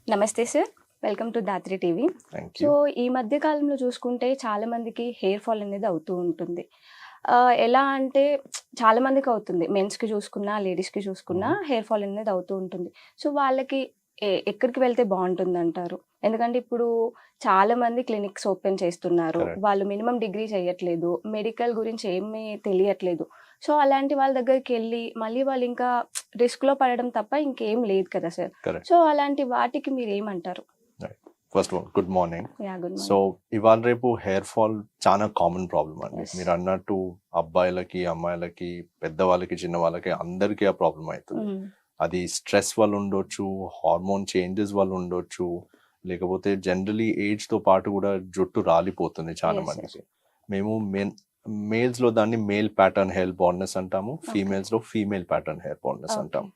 నమస్తే sir. Welcome to Dhatri TV. Thank so, you. ఈ మధ్య కాలంలో చూసుకుంటే చాలా మందికి హెయిర్ ఫాల్ అనేది అవుతూ ఉంటుంది. ఎలా అంటే చాలా మందికి అవుతుంది. మెన్స్‌కి చూసుకున్నా, లేడీస్‌కి చూసుకున్నా హెయిర్ ఫాల్ అనేది అవుతూ ఉంటుంది. సో, వాళ్ళకి ఎక్కడికి వెళ్తే బావుంటుందంటారు? ఎందుకంటే ఇప్పుడు చాలా మంది క్లినిక్స్ ఓపెన్ చేస్తున్నారు. కరెక్ట్. వాళ్ళు మినిమమ్ డిగ్రీ చేయట్లేదు. మెడికల్ గురించి ఏమీ తెలియట్లేదు. సో, అలాంటి వాళ్ళ దగ్గరికెళ్ళి మళ్ళీ వాళ్ళు ఇంకా రిస్క్‌లో పడడం తప్ప ఇంకేం లేదు కదా సార్. కరెక్ట్. సో, అలాంటి వాటికి మీరేమంటారు? Right. First of all good morning. Yeah! Good so, morning. ఇవాళ రేపు హెయిర్ ఫాల్ చాలా కామన్ ప్రాబ్లమ్ అండి. యెస్. మీరన్నట్టు అబ్బాయిలకి, అమ్మాయిలకి, పెద్దవాళ్ళకి, చిన్నవాళ్ళకి అందరికీ ఆ ప్రాబ్లమ్ అయితుంది. హ్మ్. అది స్ట్రెస్ వల్ల ఉండొచ్చు, హార్మోన్ చేంజెస్ వల్ల ఉండొచ్చు, లేకపోతే జనరలీ ఏజ్‌తో పాటు కూడా జుట్టు రాలిపోతుంది చాలా యెస్. యెస్. మందికి. మేము మేల్స్‌లో దాన్ని మేల్ ప్యాటర్న్ హెయిర్ బాల్డ్‌నెస్ అంటాము. ఓకే. ఫీమేల్స్‌లో female pattern hair baldness okay. అంటాము.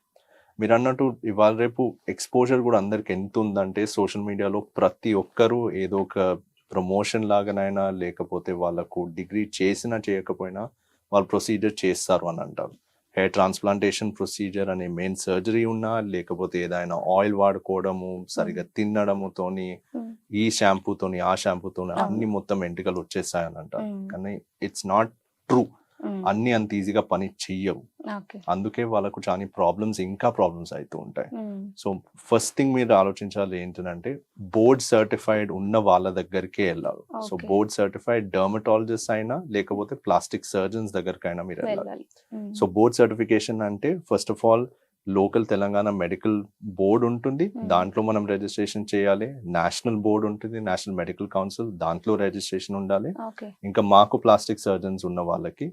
మీరన్నట్టు ఇవాళ రేపు ఎక్స్‌పోజర్ కూడా అందరికి ఎంత ఉందంటే సోషల్ మీడియాలో ప్రతి ఒక్కరు ఏదో ఒక ప్రమోషన్ లాగానైనా లేకపోతే వాళ్ళకు డిగ్రీ చేసినా చేయకపోయినా వాళ్ళు ప్రొసీజర్ చేస్తారు అని అంటారు. హెయిర్ ట్రాన్స్ప్లాంటేషన్ ప్రొసీజర్ అనే మెయిన్ సర్జరీ ఉన్నా లేకపోతే ఏదైనా ఆయిల్ వాడుకోవడము సరిగా తినడముతోని హ్మ్. ఈ షాంపూతోని ఆ షాంపూతోని అవును. అన్ని మొత్తం ఎంటికలు వచ్చేస్తాయని అంటారు. హ్మ్. కానీ ఇట్స్ నాట్ ట్రూ. హ్మ్. అన్ని అంత ఈజీగా పని చెయ్యవు. ఓకే. అందుకే వాళ్ళకు చాలా ప్రాబ్లమ్స్ అవుతూ ఉంటాయి. హ్మ్. సో ఫస్ట్ థింగ్ మీరు ఆలోచించాలి ఏంటంటే బోర్డ్ సర్టిఫైడ్ ఉన్న వాళ్ళ దగ్గరికే వెళ్ళాలి. So okay. Board certified dermatologist అయినా లేకపోతే ప్లాస్టిక్ సర్జన్స్ దగ్గరికైనా మీరు వెళ్ళాలి. వెళ్ళాలి. హ్మ్. సో బోర్డ్ సర్టిఫికేషన్ అంటే first of all local Telangana medical board ఉంటుంది, హ్మ్. దాంట్లో మనం రిజిస్ట్రేషన్ చేయాలి. నేషనల్ బోర్డ్ ఉంటుంది, నేషనల్ మెడికల్ కౌన్సిల్, దాంట్లో రిజిస్ట్రేషన్ ఉండాలి. ఓకే. ఇంకా మాకు ప్లాస్టిక్ సర్జన్స్ ఉన్న వాళ్ళకి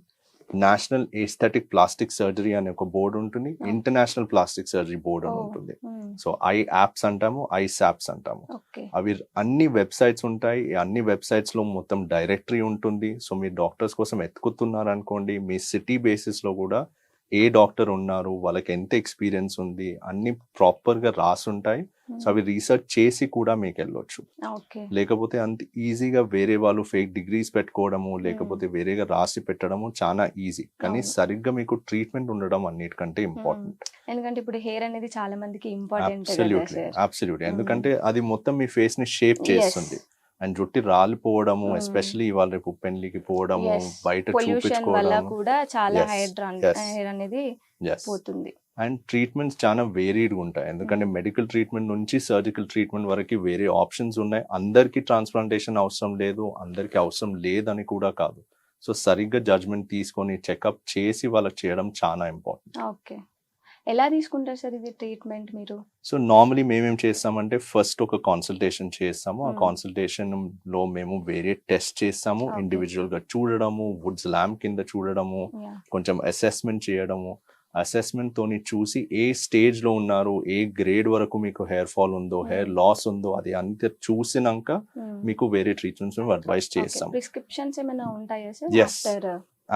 నేషనల్ ఎస్థెటిక్ ప్లాస్టిక్ సర్జరీ అనే ఒక బోర్డు ఉంటుంది, okay. International plastic surgery board అని ఓహ్! ఉంటుంది. హ్మ్. సో ఐ యాప్స్ అంటాము, ఐ సాప్స్ అంటాము. ఓకే. అవి అన్ని వెబ్సైట్స్ ఉంటాయి. ఈ అన్ని వెబ్సైట్స్ లో మొత్తం డైరెక్టరీ ఉంటుంది. సో మీరు డాక్టర్స్ కోసం ఎత్తుకుతున్నారు అనుకోండి, మీ సిటీ బేసిస్ లో కూడా ఏ డాక్టర్ ఉన్నారు, వాళ్ళకి ఎంత ఎక్స్పీరియన్స్ ఉంది, అన్ని ప్రాపర్ గా రాసి ఉంటాయి. సో హ్మ్. అవి రీసెర్చ్ చేసి కూడా మీకు వెళ్ళొచ్చు. ఓకే. లేకపోతే అంత ఈజీగా వేరే వాళ్ళు ఫేక్ డిగ్రీస్ పెట్టుకోవడము హ్మ్. లేకపోతే వేరేగా రాసి పెట్టడము చాలా ఈజీ. కానీ అవును. సరిగ్గా మీకు ట్రీట్మెంట్ ఉండడం అన్నిటికంటే హ్మ్. ఇంపార్టెంట్. ఎందుకంటే ఇప్పుడు హెయిర్ అనేది చాలా మందికి ఇంపార్టెంట్ గదా అబ్సల్యూట్లీ, సార్. అబ్సల్యూట్లీ. హ్మ్. ఎందుకంటే అది మొత్తం మీ ఫేస్ ని షేప్ యెస్. చేస్తుంది. అండ్ జుట్టి రాలిపోవడము, హ్మ్. ఎస్పెషల్లీ ఇవాళ రేపు పెళ్లికి పోవడము, యెస్. బయట పొల్యూషన్ వల్ల చూపించుకోవడము. కూడా చాలా ఎస్, ఎస్, హెయిర్ అనేది ఎస్. పోతుంది. అండ్ ట్రీట్మెంట్స్ చాలా వేరీడ్గా ఉంటాయి. ఎందుకంటే హ్మ్. మెడికల్ ట్రీట్మెంట్ నుంచి సర్జికల్ ట్రీట్మెంట్ వరకు వేరే ఆప్షన్స్ ఉన్నాయి. అందరికీ ట్రాన్స్ప్లాంటేషన్ అవసరం లేదు, అందరికీ అవసరం లేదని కూడా కాదు. సో సరిగ్గా జడ్జ్మెంట్ తీసుకొని చెకప్ చేసి వాళ్ళకి చేయడం చాలా ఇంపార్టెంట్. ఓకే. ఎలా తీసుకుంటారు సార్ ఇది ట్రీట్మెంట్ మీరు? సో నార్మలీ మేమేం చేస్తామంటే ఫస్ట్ ఒక కన్సల్టేషన్ చేస్తాము. ఆ హ్మ్. కన్సల్టేషన్ లో మేము వేరే టెస్ట్ చేస్తాము. ఓకే. ఇండివిజువల్ గా చూడడము, వుడ్స్ ల్యాంప్ కింద చూడడము, యాహ్! కొంచెం అసెస్మెంట్ చేయడము. అసెస్మెంట్ తోని చూసి ఏ స్టేజ్ లో ఉన్నారు, ఏ గ్రేడ్ వరకు మీకు హెయిర్ ఫాల్ ఉందో, హెయిర్ హ్మ్. లాస్ ఉందో అది అంతా చూసినాక హ్మ్. మీకు వేరే ట్రీట్మెంట్స్ అడ్వైస్ ఓకే. చేస్తాం. ప్రిస్క్రిప్షన్స్ ఏమైనా ఉంటాయా sir yes, after?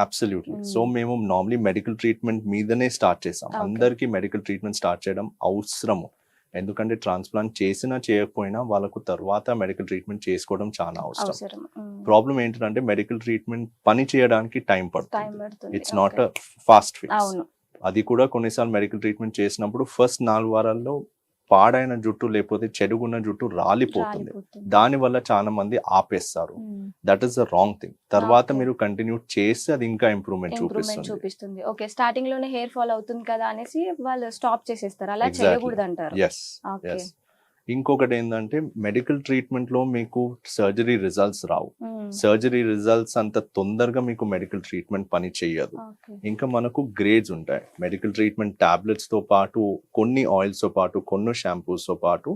Absolutely. So hmm. మేము నార్మలీ మెడికల్ ట్రీట్మెంట్ మీదనే స్టార్ట్ చేస్తాం. ఓకే. అందరికీ మెడికల్ ట్రీట్మెంట్ స్టార్ట్ చేయడం అవసరము. ఎందుకంటే ట్రాన్స్ప్లాంట్ చేసినా చేయకపోయినా వాళ్ళకు తర్వాత మెడికల్ ట్రీట్మెంట్ చేసుకోవడం చాలా అవసరం. అవసరం. హ్మ్. ప్రాబ్లం ఏంటంటే మెడికల్ ట్రీట్మెంట్ పని చేయడానికి టైం టైం పడుతుంది. పడుతుంది. It's not okay. A fast fix. అవును. అది కూడా కొన్నిసార్లు మెడికల్ ట్రీట్మెంట్ చేసినప్పుడు ఫస్ట్ 4 వారాల్లో పాడైన జుట్టు లేకపోతే చెడుగున్న జుట్టు రాలిపోతుంది. రాలిపోతుంది. దానివల్ల చాలా మంది ఆపేస్తారు. హ్మ్. That is the wrong thing. తర్వాత ఓకే. మీరు కంటిన్యూ చేస్తే అది ఇంకా ఇంప్రూవ్మెంట్ ఇంప్రూవ్‌మెంట్ చూపిస్తుంది. చూపిస్తుంది. ఓకే. స్టార్టింగ్‌లోనే హెయిర్ ఫాల్ అవుతుంది కదా అనేసి వాళ్ళు స్టాప్ చేసేస్తారు. అలా ఎగ్జాక్ట్లీ. చేయకూడదంటారు. Yes, okay. ఎస్. ఇంకొకటి ఏంటంటే మెడికల్ ట్రీట్మెంట్ లో మీకు సర్జరీ రిజల్ట్స్ రావు. హ్మ్. సర్జరీ రిజల్ట్స్ అంత తొందరగా మీకు మెడికల్ ట్రీట్మెంట్ పని చేయదు. ఓకే. ఇంకా మనకు గ్రేడ్స్ ఉంటాయి. మెడికల్ ట్రీట్మెంట్ టాబ్లెట్స్ తో పాటు కొన్ని ఆయిల్స్ తో పాటు కొన్ని షాంపూస్ తో పాటు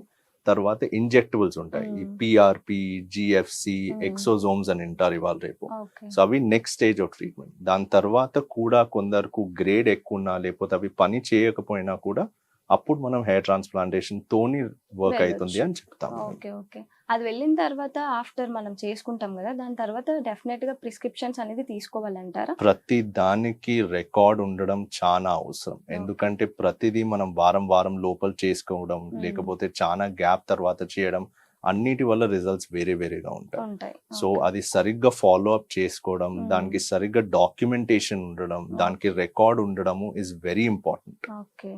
తర్వాత ఇంజెక్టబుల్స్ ఉంటాయి. ఈ హ్మ్. పిఆర్పి, జిఎఫ్సి, హ్మ్. ఎక్సోజోమ్స్ అని అంటారు ఇవాళ రేపు. ఓకే. సో అవి నెక్స్ట్ స్టేజ్ ఆఫ్ ట్రీట్మెంట్. దాని తర్వాత కూడా కొందరకు గ్రేడ్ ఎక్కువ ఉన్నా లేకపోతే అవి పని చేయకపోయినా కూడా అప్పుడు మనం హెయిర్ ట్రాన్స్ప్లాంటేషన్ తోని వర్క్ అవుతుంది వెళ్ళొచ్చు. అని చెప్తాము మేము. ఓకే. ఓకే. అది వెళ్ళిన తర్వాత ఆఫ్టర్ మనం చేసుకుంటాం గదా! దాని తర్వాత డెఫినెట్‌గా ప్రిస్క్రిప్షన్స్ అనేది తీసుకోవాలంటారా? ప్రతి దానికి రికార్డ్ ఉండడం చాలా అవసరం. ఓకే. ఎందుకంటే ప్రతిదీ మనం వారం వారం లోపల చేసుకోవడం హ్మ్. లేకపోతే చాలా గ్యాప్ తర్వాత చేయడం అన్నిటి వల్ల రిజల్ట్స్ వేరే వేరేగా ఉంటాయి. ఉంటాయి. So okay. అది సరిగ్గా ఫాలో అప్ చేసుకోవడం, హ్మ్. దానికి సరిగ్గా డాక్యుమెంటేషన్ ఉండడం, దానికి ఓకే. రికార్డ్ ఉండడము ఇస్ వెరీ ఇంపార్టెంట్. ఓకే.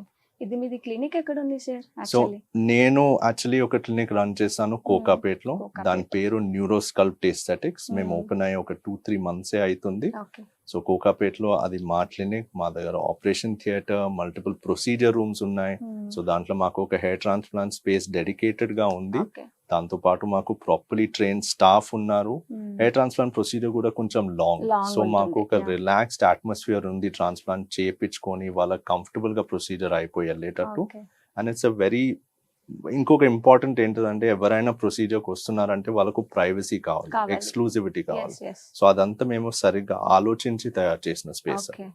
ఇది మీది క్లినిక్ ఎక్కడ ఉంది సార్ సో యాక్చువల్లీ? నేను యాక్చువల్లీ ఒక క్లినిక్ రన్ చేశాను కోకాపేట్లో. దాని కోకాపేట. పేరు న్యూరోస్కల్ప్ట్ ఎస్థెటిక్స్. మేము మ్మ్. ఓపెన్ అయ్యి ఒక 2-3 మంత్సే అవుతుంది. ఓకే. సో కోకాపేట్లో అది మా క్లినిక్. మా దగ్గర operation theatre, multiple procedure rooms ఉన్నాయి. సో దాంట్లో మాకు ఒక హెయిర్ ట్రాన్స్ప్లాంట్ స్పేస్ డెడికేటెడ్ గా ఉంది. ఓకే. దాంతో పాటు మాకు ప్రాపర్లీ ట్రైన్ స్టాఫ్ ఉన్నారు. హెయిర్ ట్రాన్స్ప్లాంట్ ప్రొసీజర్ కూడా కొంచెం లాంగ్. Long సో మాకు ఉంటుంది, ఒక yeah. రిలాక్స్డ్ అట్మాస్ఫియర్ ఉంది. ట్రాన్స్ప్లాంట్ చేయించుకొని వాళ్ళకి కంఫర్టబుల్ గా ప్రొసీజర్ అయిపోయి వెళ్ళేటట్టు. Okay. And it's a very ఇంకొక ఇంపార్టెంట్ ఏంటంటే ఎవరైనా ప్రొసీజర్కి వస్తున్నారంటే వాళ్ళకు ప్రైవసీ కావాలి, కావాలి. ఎక్స్క్లూజివిటీ కావాలి. Yes yes. సో అదంతా మేము సరిగ్గా ఆలోచించి తయారు చేసిన స్పేస్. ఓకే.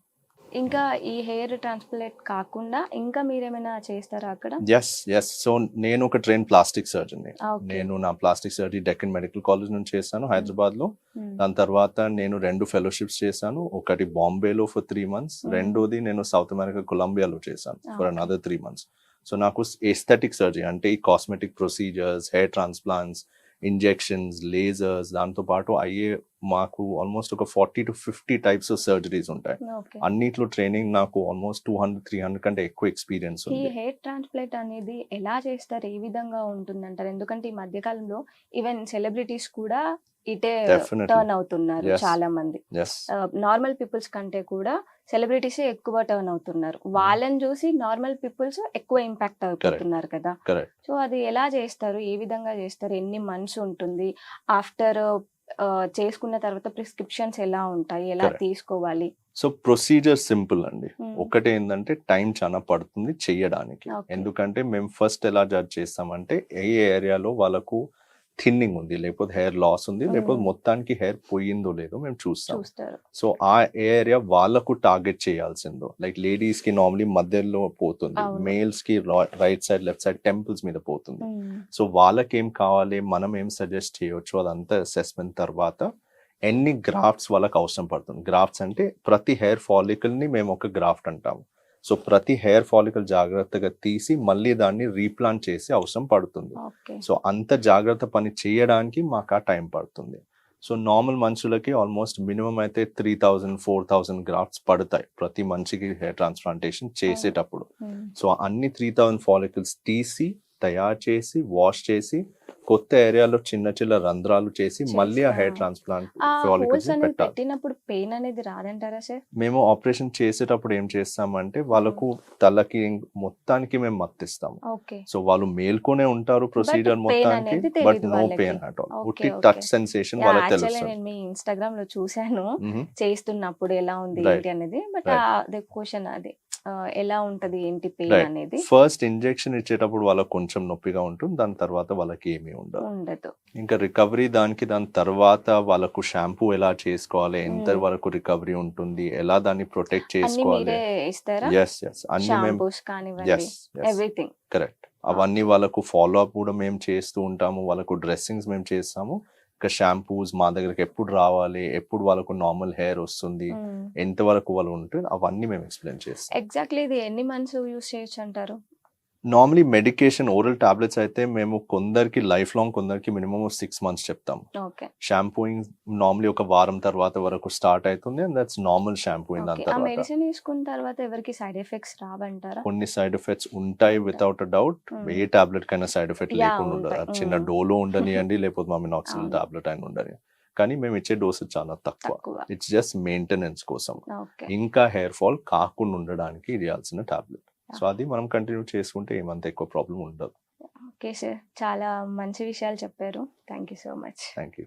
ఇంకా ఈ హెయిర్ ట్రాన్స్ప్లాంట్ కాకుండా ఇంకా మీరేమైనా చేస్తారా అక్కడ? ఎస్ సో నేను ఒక ట్రైన్ ప్లాస్టిక్ సర్జన్. ఓకే. నేను నా plastic surgery Deccan medical college నుంచి చేశాను హైదరాబాద్ లో. దాని తర్వాత నేను 2 ఫెలోషిప్స్ చేశాను. ఒకటి బాంబేలో ఫర్ 3 months, రెండోది నేను సౌత్ అమెరికా కొలంబియాలో చేశాను ఫర్ అనదర్ 3 months. సో నాకు ఎస్థెటిక్ సర్జరీ అంటే ఈ cosmetic procedures, hair transplants, injections, lasers, దాంతో పాటు అయ్యే మాకు ఆల్మోస్ట్ ఒక 40 to 50 టైప్స్ ఆఫ్ సర్జరీస్ ఉంటాయి. ఓకే. అన్నిట్లో ట్రైనింగ్ నాకు ఆల్మోస్ట్ 200-300 కంటే ఎక్కువ ఎక్స్పీరియన్స్ ఈ ఉంది. హెయిర్ ట్రాన్స్ప్లాంట్ అనేది ఎలా చేస్తారు, ఏ విధంగా ఉంటుందంటారు? ఎందుకంటే ఈ మధ్య కాలంలో ఈవెన్ సెలబ్రిటీస్ కూడా ఇటే Definitely. టర్న్ అవుతున్నారు Yes. చాలా మంది. ఎస్ నార్మల్ పీపుల్స్ కంటే కూడా సెలబ్రిటీస్ ఎక్కువ టర్న్ అవుతున్నారు. వాళ్ళని చూసి నార్మల్ పీపుల్స్ ఎక్కువ ఇంపాక్ట్ అవుతున్నారు కదా. కరెక్ట్. సో అది ఎలా చేస్తారు, ఏ విధంగా చేస్తారు, ఎన్ని మంత్స్ ఉంటుంది, ఆఫ్టర్ చేసుకున్న తర్వాత ప్రిస్క్రిప్షన్స్ ఎలా ఉంటాయి, ఎలా Correct. తీసుకోవాలి? సో ప్రొసీజర్ సింపుల్ అండి. Hmm. ఒకటి ఏంటంటే టైం చాలా పడుతుంది చెయ్యడానికి. Okay. ఎందుకంటే మేము ఫస్ట్ ఎలా జడ్జ్ చేస్తామంటే ఏ ఏరియాలో వాళ్ళకు థిన్నింగ్ ఉంది, లేకపోతే హెయిర్ లాస్ ఉంది, లేకపోతే మొత్తానికి హెయిర్ పోయిందో లేదో మేము చూస్తాం. చూస్తారు. సో ఆ ఏరియా వాళ్ళకు టార్గెట్ చేయాల్సిందో. లైక్ లేడీస్ కి నార్మలీ మధ్యలో పోతుంది, అవును. మేల్స్ కి right side left side temples మీద పోతుంది. Hmm. సో వాళ్ళకి ఏం కావాలి, మనం ఏం సజెస్ట్ చేయొచ్చు, అదంతా అసెస్మెంట్ తర్వాత ఎన్ని గ్రాఫ్ట్స్ వాళ్ళకి అవసరం పడుతుంది. గ్రాఫ్ట్స్ అంటే ప్రతి హెయిర్ ఫాలికల్ ని మేము ఒక గ్రాఫ్ట్ అంటాము. సో ప్రతి హెయిర్ ఫాలికల్ జాగ్రత్తగా తీసి మళ్ళీ దాన్ని రీప్లాంట్ చేసి అవసరం పడుతుంది. ఓకే. సో అంత జాగ్రత్త పని చేయడానికి మాకు ఆ టైం పడుతుంది. సో నార్మల్ మనుషులకి ఆల్మోస్ట్ మినిమం అయితే 3,000-4,000 గ్రాఫ్ట్స్ పడతాయి ప్రతి మనిషికి హెయిర్ ట్రాన్స్ప్లాంటేషన్ చేసేటప్పుడు. Hmm. సో అన్ని 3,000 ఫాలికల్స్ తీసి తయారు చేసి వాష్ చేసి కొత్త ఏరియాలో చిన్న చిన్న రంధ్రాలు చేసి మళ్ళీ ఆ హెయిర్ ట్రాన్స్ప్లాంట్ ఆ ఫాలికల్స్ హోల్స్ అనేది పెట్టాలి. పెట్టినప్పుడు పెయిన్ అనేది రాదంటారా సార్? మేము ఆపరేషన్ చేసేటప్పుడు ఏం చేస్తామంటే వాళ్ళకు తలకి మొత్తానికి మేము మత్తిస్తాము. ఓకే. సో వాళ్ళు మేల్కొనే ఉంటారు ప్రొసీజర్ pain మొత్తానికి, అనేది బట్ తెలీదు నో వాళ్ళకి. Pain at all. Okay, ఉట్టి okay. టచ్ సెన్సేషన్ వాళ్ళకి యాక్చువల్లీ తెలుస్తుంది. నేను మీ ఇన్స్టాగ్రామ్ లో చూసాను మ్మ్. చేస్తున్నప్పుడు ఎలా ఉంది Right. ఏంటి అనేది. But Right. అదే క్వశ్చన్ అది ఎలా ఉంటది ఏంటి పెయిన్ Right. అనేది ఫస్ట్ ఇంజెక్షన్ ఇచ్చేటప్పుడు వాళ్ళకి కొంచెం నొప్పిగా ఉంటుంది, దాని తర్వాత వాళ్ళకి ఏమీ ఉండదు. ఉండదు. ఇంకా రికవరీ దాని తర్వాత వాళ్ళకు షాంపూ ఎలా చేసుకోవాలి, ఎంత వరకు రికవరీ ఉంటుంది, ఎలా దాన్ని ప్రొటెక్ట్ అన్ని చేసుకోవాలి. మీరే ఇస్తారా? ఎస్ అన్ని మేము షాంపూస్ కానివ్వండి, ఎస్ ఎవ్రీథింగ్. కరెక్ట్. అవన్నీ వాళ్ళకు ఫాలో అప్ కూడా మేము చేస్తూ ఉంటాము. వాళ్ళకు డ్రెస్సింగ్స్ మేము చేస్తాము. ఇంకా షాంపూస్ మా దగ్గరికి ఎప్పుడు రావాలి, ఎప్పుడు వాళ్ళకు నార్మల్ హెయిర్ వస్తుంది, ఎంత వరకు వాళ్ళు ఉంటుంది, అవన్నీ మేము ఎక్స్ప్లెయిన్ చేస్తాం. ఎగ్జాక్ట్లీ ఇది ఎన్ని మంత్స్ యూస్ చేయొచ్చు అంటారు? నార్మలీ మెడికేషన్ ఓరల్ టాబ్లెట్స్ అయితే మేము కొందరికి లైఫ్ లాంగ్, కొందరికి మినిమం 6 months చెప్తాం. ఓకే. షాంపూయింగ్ నార్మలీ ఒక వారం తర్వాత వరకు స్టార్ట్ అవుతుంది, అండ్ దట్స్ నార్మల్ షాంపూయింగ్. దాని ఓకే. ఆ తర్వాత మెడిసిన్ తీసుకున్న తర్వాత ఎవరికి సైడ్ ఎఫెక్ట్స్ రావంటారా? కొన్ని సైడ్ ఎఫెక్ట్స్ ఉంటాయి వితౌట్ అ డౌట్. ఏ టాబ్లెట్ కైనా సైడ్ ఎఫెక్ట్ Yeah, లేకుండా ఉండదు. ఉంటాయి. అది చిన్న డోలో ఉండనియండి, లేకపోతే మామినాక్సిల్ అవును. టాబ్లెట్ అయినా ఉండని. కానీ మేము ఇచ్చే డోస్ చాలా తక్కువ. తక్కువ. ఇట్స్ జస్ట్ మెయింటెనెన్స్ కోసం, ఓకే. ఇంకా హెయిర్ ఫాల్ కాకుండా ఉండడానికి ఇవ్వాల్సిన టాబ్లెట్. సో అది మనం కంటిన్యూ చేసుకుంటే ఏమంత ఎక్కువ ప్రాబ్లం ఉండదు. ఓకే సార్, చాలా మంచి విషయాలు చెప్పారు. Thank you so much. Thank you.